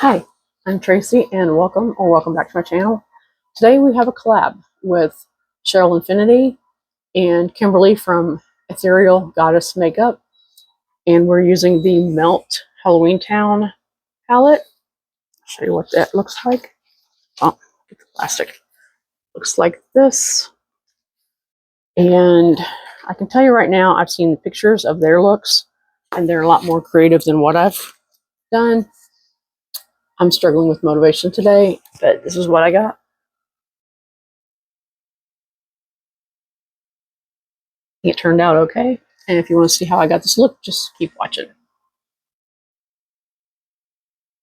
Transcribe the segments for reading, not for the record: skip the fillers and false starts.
Hi, I'm Tracy and welcome back to my channel. Today we have a collab with Cheryl Infinity and Kimberly from Ethereal Goddess Makeup, and we're using the Melt Halloweentown palette. I'll show you what that looks like. Oh, get the plastic. Looks like this. And I can tell you right now, I've seen pictures of their looks and they're a lot more creative than what I've done. I'm struggling with motivation today, but this is what I got. It turned out okay. And if you want to see how I got this look, just keep watching.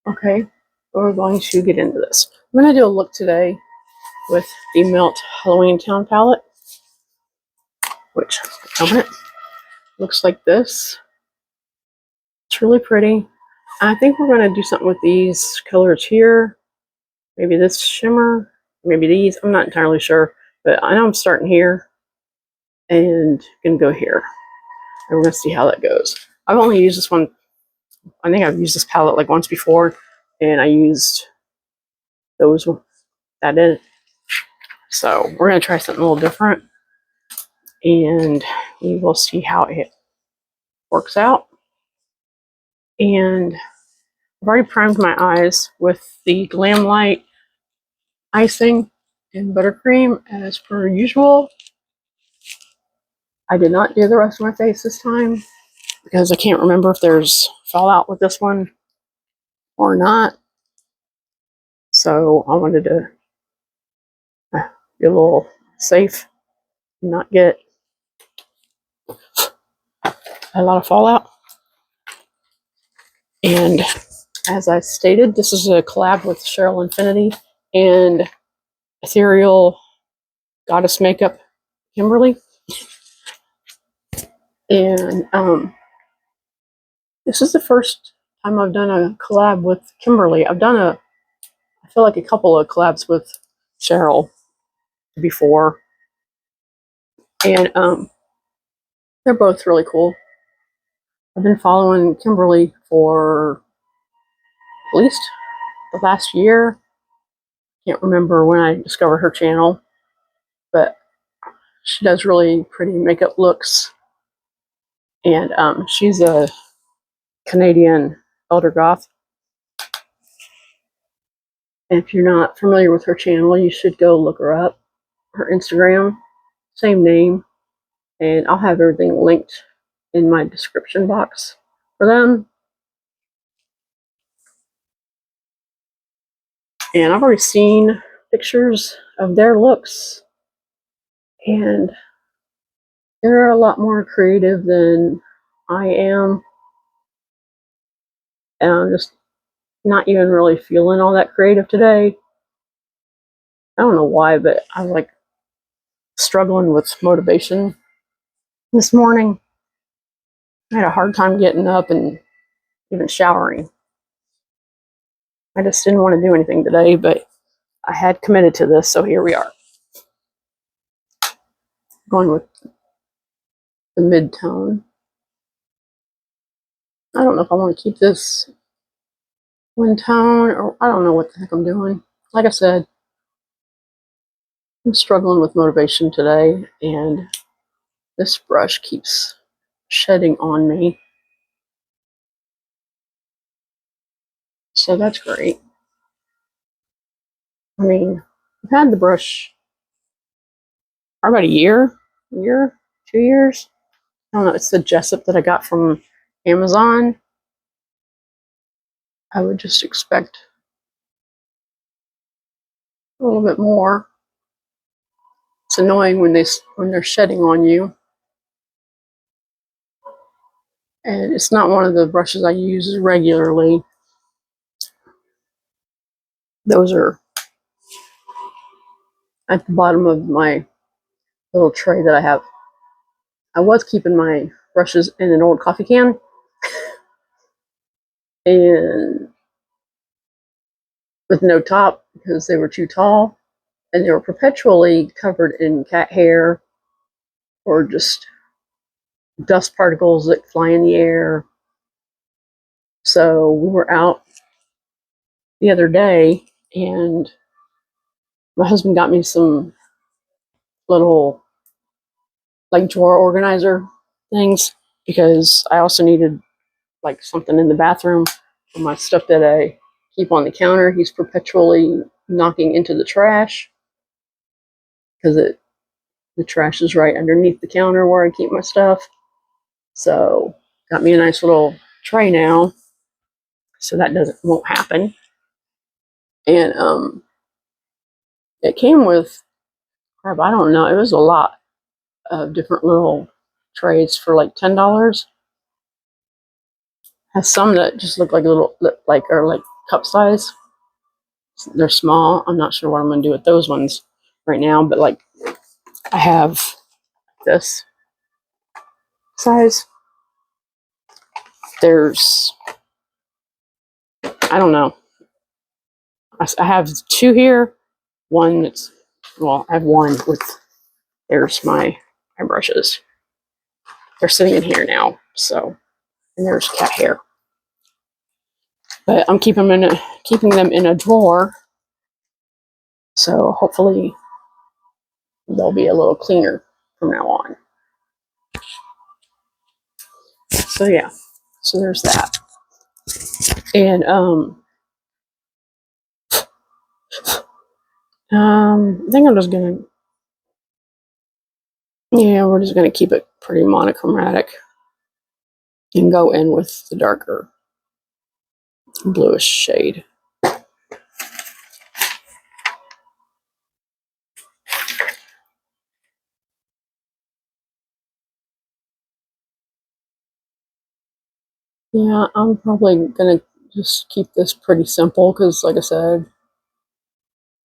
Okay, we're going to get into this. I'm going to do a look today with the Melt Halloweentown palette, which open it. Looks like this. It's really pretty. I think we're going to do something with these colors here. Maybe this shimmer, maybe these. I'm not entirely sure, but I know I'm starting here and going to go here. And we're going to see how that goes. I've only used this one. I think I've used this palette like once before, and I used those that in it. So we're going to try something a little different, and we will see how it works out. And I've already primed my eyes with the Glam Light icing and buttercream as per usual. I did not do the rest of my face this time because I can't remember if there's fallout with this one or not. So I wanted to be a little safe and not get a lot of fallout. And as I stated, this is a collab with Cheryl Infinity and Ethereal Goddess Makeup Kimberly. And this is the first time I've done a collab with Kimberly. I feel like a couple of collabs with Cheryl before. And they're both really cool. I've been following Kimberly for at least the last year. Can't remember when I discovered her channel, but she does really pretty makeup looks. And she's a Canadian elder goth. And if you're not familiar with her channel, you should go look her up. Her Instagram, same name, and I'll have everything linked in my description box for them. And I've already seen pictures of their looks, and they're a lot more creative than I am. And I'm just not even really feeling all that creative today. I don't know why, but I'm like struggling with motivation this morning. I had a hard time getting up and even showering. I just didn't want to do anything today, but I had committed to this, so here we are. Going with the mid-tone. I don't know if I want to keep this one tone, or I don't know what the heck I'm doing. Like I said, I'm struggling with motivation today, and this brush keeps shedding on me. So that's great. I mean, I've had the brush for about a year, 2 years. I don't know, it's the Jessup that I got from Amazon. I would just expect a little bit more. It's annoying when they're shedding on you. And it's not one of the brushes I use regularly. Those are at the bottom of my little tray that I have. I was keeping my brushes in an old coffee can, and with no top because they were too tall, and they were perpetually covered in cat hair or just dust particles that fly in the air. So we were out the other day, and my husband got me some little like drawer organizer things because I also needed like something in the bathroom for my stuff that I keep on the counter. He's perpetually knocking into the trash because the trash is right underneath the counter where I keep my stuff. So got me a nice little tray now, so that won't happen. And it came with crap. I don't know. It was a lot of different little trays for like $10. Has some that just look like little like are like cup size. They're small. I'm not sure what I'm gonna do with those ones right now, but like I have this size. There's I don't know. I have two here. One that's I have one with there's my brushes. They're sitting in here now. So and there's cat hair. But I'm keeping them in a drawer. So hopefully they'll be a little cleaner from now on. So yeah. So there's that. And I think I'm just gonna we're just gonna keep it pretty monochromatic and go in with the darker bluish shade. Yeah, I'm probably gonna just keep this pretty simple because, like I said,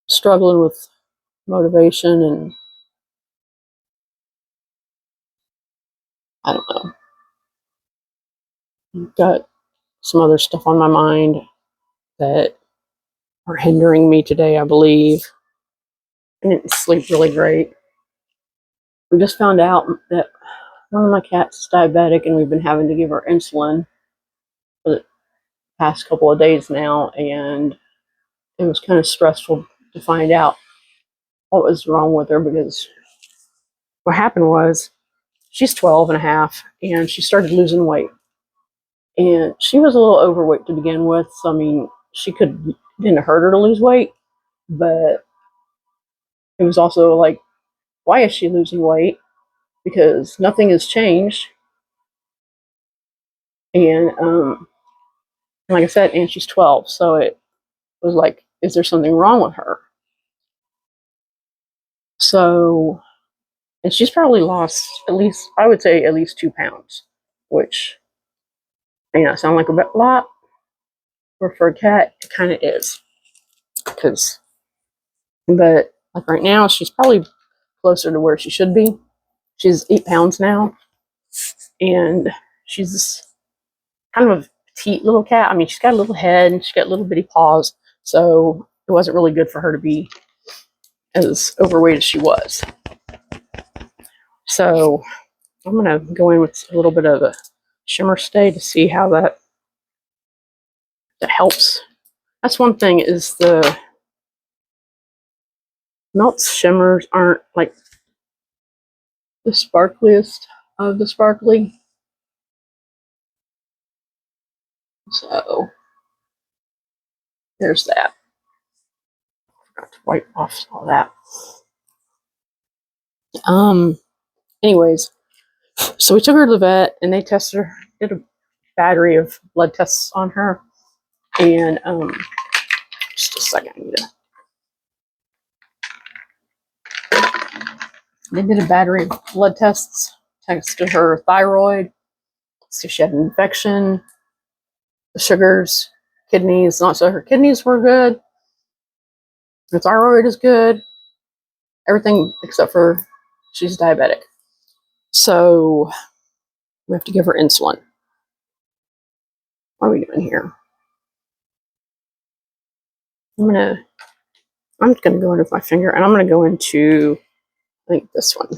struggling with motivation and I don't know. I've got some other stuff on my mind that are hindering me today, I believe. I didn't sleep really great. We just found out that one of my cats is diabetic and we've been having to give her insulin for the past couple of days now, and it was kind of stressful to find out what was wrong with her because what happened was she's 12 and a half and she started losing weight. And she was a little overweight to begin with. So, I mean, didn't hurt her to lose weight, but it was also like, why is she losing weight? Because nothing has changed. And like I said, and she's 12. So it was like, is there something wrong with her? So, and she's probably lost at least, I would say at least 2 pounds, which may not sound like a lot, but for a cat, it kind of is. But like right now, she's probably closer to where she should be. She's 8 pounds now, and she's kind of a petite little cat. I mean, she's got a little head and she's got little bitty paws, so it wasn't really good for her to be as overweight as she was. So I'm gonna go in with a little bit of a shimmer stay to see how that helps. That's one thing is the Melt's shimmers aren't like the sparkliest of the sparkly. So there's that. Forgot to wipe off all that. Anyways, so we took her to the vet and they tested her, did a battery of blood tests on her. And just a second, they did a battery of blood tests, tested her thyroid, see if she had an infection, the sugars, kidneys. Not so her kidneys were good. Her thyroid is good. Everything except for she's diabetic. So we have to give her insulin. What are we doing here? I'm just gonna go in with my finger and I'm gonna go into I think this one.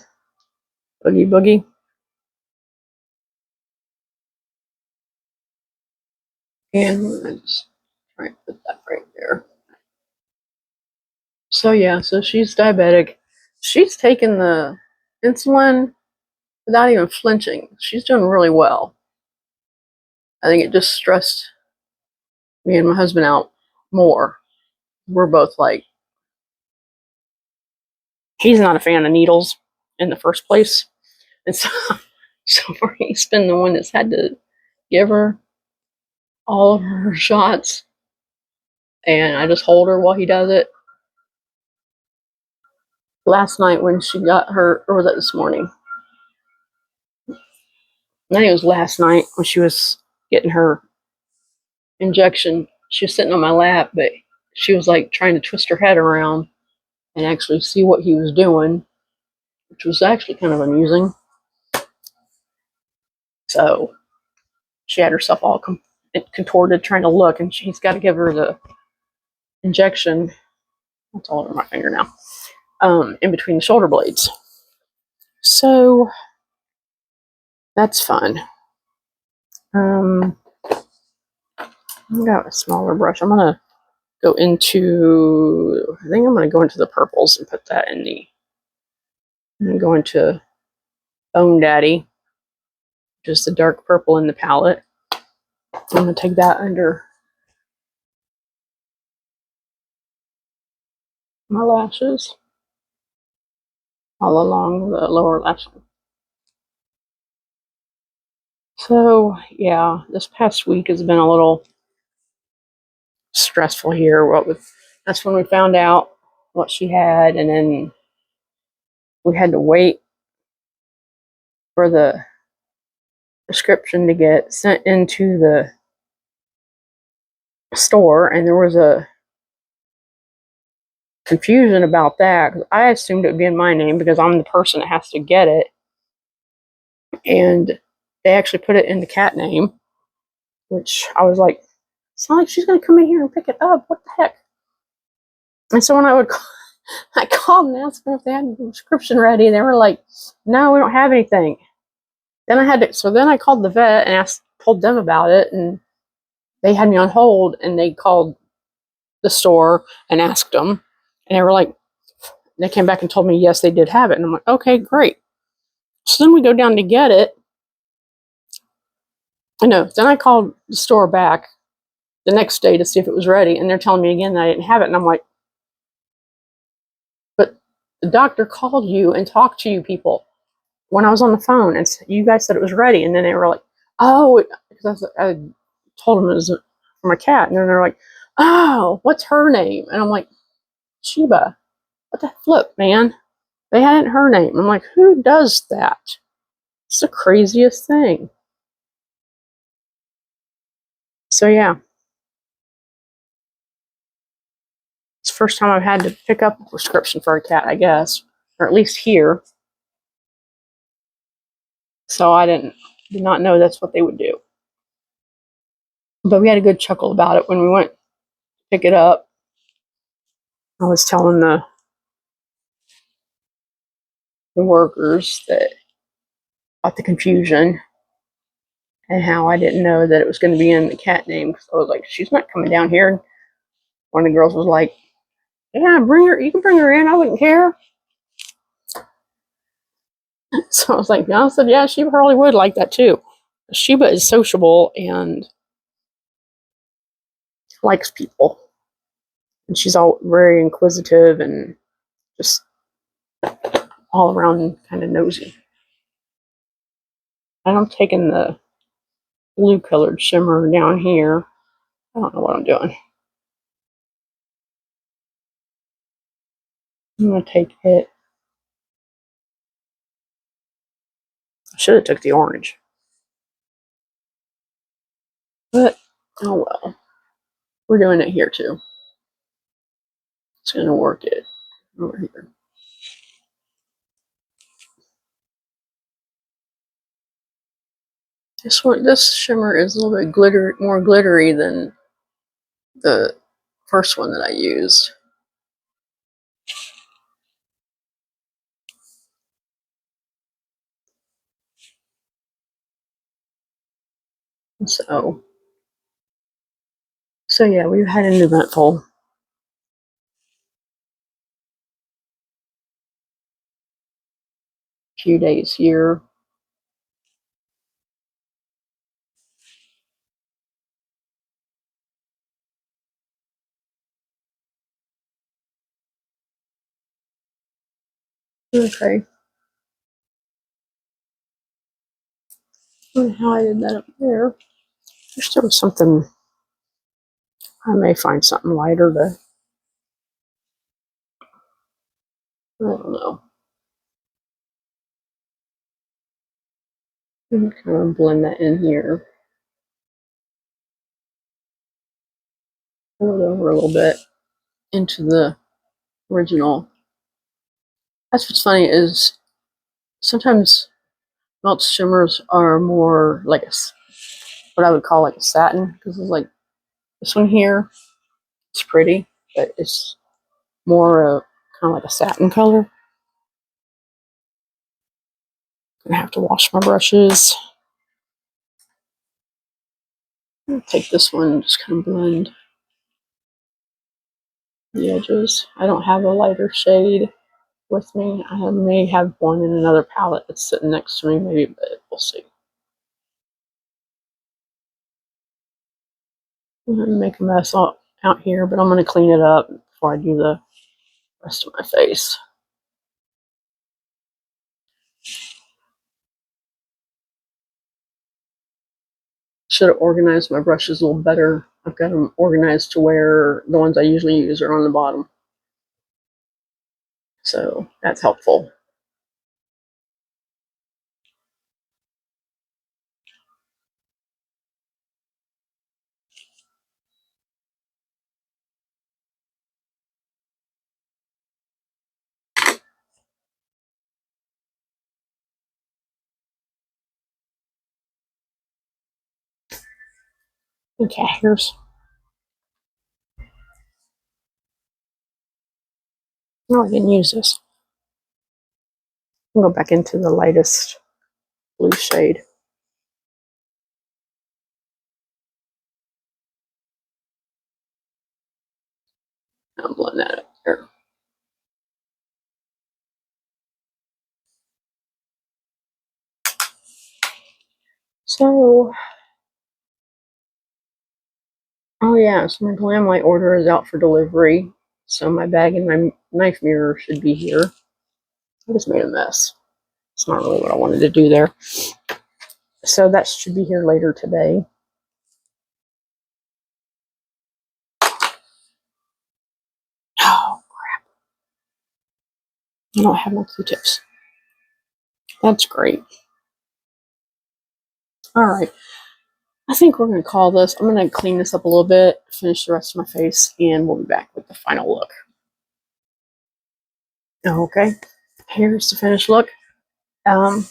Boogie Boogie. And Right, put that right there. So yeah, so she's diabetic. She's taken the insulin without even flinching. She's doing really well. I think it just stressed me and my husband out more. We're both like, he's not a fan of needles in the first place. And so, so he's been the one that's had to give her all of her shots. And I just hold her while he does it. Last night when she got her, or was that this morning? I think it was last night when she was getting her injection. She was sitting on my lap, but she was like trying to twist her head around and actually see what he was doing, which was actually kind of amusing. So she had herself all contorted trying to look, and he's got to give her the injection. It's all over my finger now, in between the shoulder blades. So that's fun. I got a smaller brush. I'm gonna go into. I think I'm gonna go into the purples and put that in the. I'm gonna go into Bone Daddy, just the dark purple in the palette. I'm gonna take that under my lashes, all along the lower lash line. So yeah, this past week has been a little stressful here. That's when we found out what she had, and then we had to wait for the prescription to get sent into the store, and there was a confusion about that because I assumed it would be in my name because I'm the person that has to get it, and they actually put it in the cat name, which I was like, it's not like she's going to come in here and pick it up. What the heck? And so when I called and asked them if they had the prescription ready, and they were like, no, we don't have anything. Then I called the vet and told them about it, and they had me on hold, and they called the store and asked them, and they were like, they came back and told me, yes, they did have it. And I'm like, okay, great. So then we go down to get it. Then I called the store back the next day to see if it was ready, and they're telling me again that I didn't have it. And I'm like, but the doctor called you and talked to you people when I was on the phone, and you guys said it was ready. And then they were like, oh, because I told them it was from a cat. And then they're like, oh, what's her name? And I'm like, Sheba. What the flip, man? They hadn't her name. I'm like, who does that? It's the craziest thing. So yeah, it's the first time I've had to pick up a prescription for a cat, I guess, or at least here. So I did not know that's what they would do. But we had a good chuckle about it when we went to pick it up. I was telling the workers that about the confusion and how I didn't know that it was going to be in the cat name. Because I was like, she's not coming down here. And one of the girls was like, yeah, bring her. You can bring her in. I wouldn't care. So I was like, no. I said, yeah, she probably would like that too. Sheba is sociable and likes people. And she's all very inquisitive and just all around kind of nosy. And I'm taking the blue colored shimmer down here. I don't know what I'm doing. I'm going to take it. I should have took the orange. But, oh well. We're doing it here too. It's going to work it over here. This shimmer is a little bit more glittery than the first one that I used. So So yeah, we've had an eventful few days here. Okay. I don't know how I did that up there. I wish there was something. I may find something lighter to. I don't know. I'm kind of blend that in here. Pull it over a little bit into the original. That's what's funny is sometimes melt shimmers are more like what I would call like a satin, because it's like this one here. It's pretty, but it's more kind of like a satin color. I have to wash my brushes. I'll take this one and just kind of blend the edges. I don't have a lighter shade with me. I may have one in another palette that's sitting next to me, maybe, but we'll see. I'm going to make a mess out here, but I'm going to clean it up before I do the rest of my face. Should have organized my brushes a little better. I've got them organized to where the ones I usually use are on the bottom. So that's helpful. Okay, here's. No, I didn't use this. I'll go back into the lightest blue shade. I'll blend that up there. So, oh yeah, so my glam light order is out for delivery. So my bag and my knife mirror should be here. I just made a mess. It's not really what I wanted to do there. So that should be here later today. Oh, crap. I don't have my Q-tips. That's great. All right. I think we're going to call this. I'm going to clean this up a little bit, finish the rest of my face, and we'll be back with the final look. Okay. Here's the finished look. I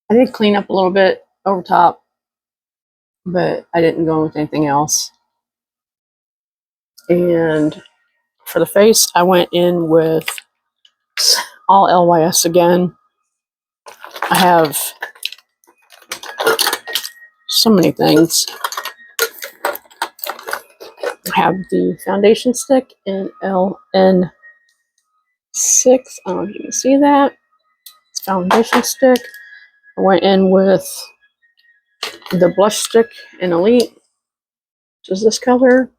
did clean up a little bit over top, but I didn't go with anything else. And for the face, I went in with all LYS again. I have so many things. I have the foundation stick in LN6. I don't know if you can see that. It's foundation stick. I went in with the blush stick in Elite, which is this color.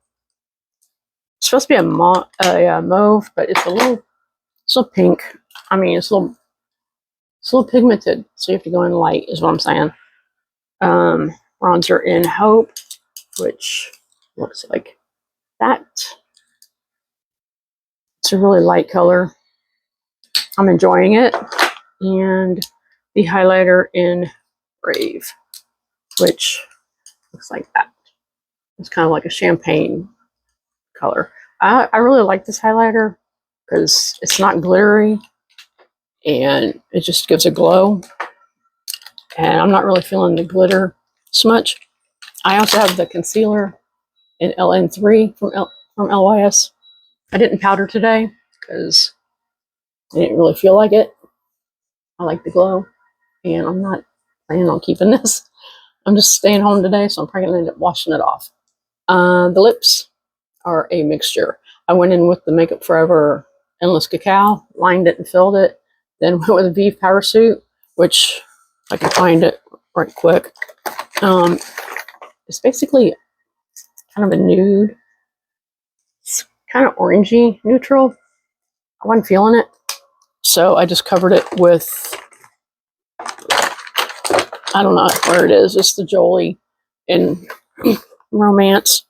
It's supposed to be a mauve, but it's a little pink. I mean, it's a little pigmented, so you have to go in light, is what I'm saying. Bronzer in Hope, which looks like that. It's a really light color. I'm enjoying it. And the highlighter in Brave, which looks like that. It's kind of like a champagne color. I really like this highlighter because it's not glittery and it just gives a glow. And I'm not really feeling the glitter so much. I also have the concealer in LN3 from LYS. I didn't powder today because I didn't really feel like it. I like the glow, and I'm not planning on keeping this. I'm just staying home today, so I'm probably going to end up washing it off. The lips are a mixture. I went in with the Makeup Forever Endless Cacao, lined it and filled it, then went with a Vive Power Suit, which I can find it right quick. It's basically kind of a nude. It's kind of orangey neutral. I wasn't feeling it, so I just covered it with, I don't know where it is. It's the Jolie in Romance.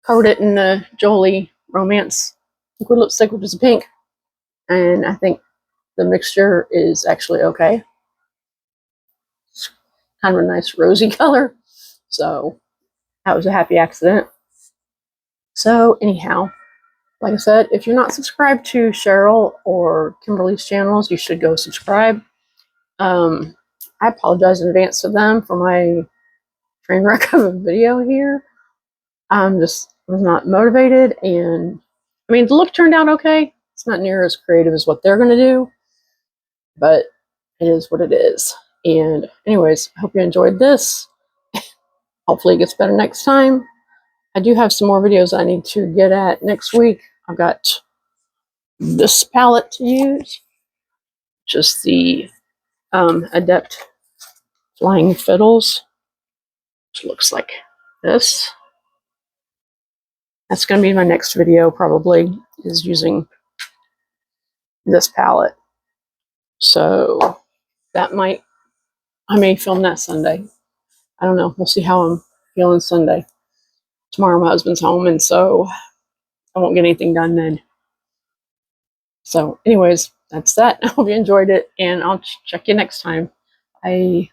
Covered it in the Jolie Romance liquid lipstick, which is pink, and I think the mixture is actually okay. It's kind of a nice rosy color, so that was a happy accident. So anyhow, like I said, if you're not subscribed to Cheryl or Kimberly's channels, you should go subscribe. I apologize in advance to them for my train wreck of a video here. Was not motivated, and I mean, the look turned out okay. It's not near as creative as what they're going to do, but it is what it is. And anyways, I hope you enjoyed this. Hopefully it gets better next time. I do have some more videos I need to get at next week. I've got this palette to use, just the Adept Flying Fiddles, which looks like this. That's going to be my next video, probably, is using this palette. So that I may film that Sunday. I don't know. We'll see how I'm feeling Sunday. Tomorrow my husband's home, and so I won't get anything done then. So anyways, that's that. I hope you enjoyed it, and I'll check you next time. Bye.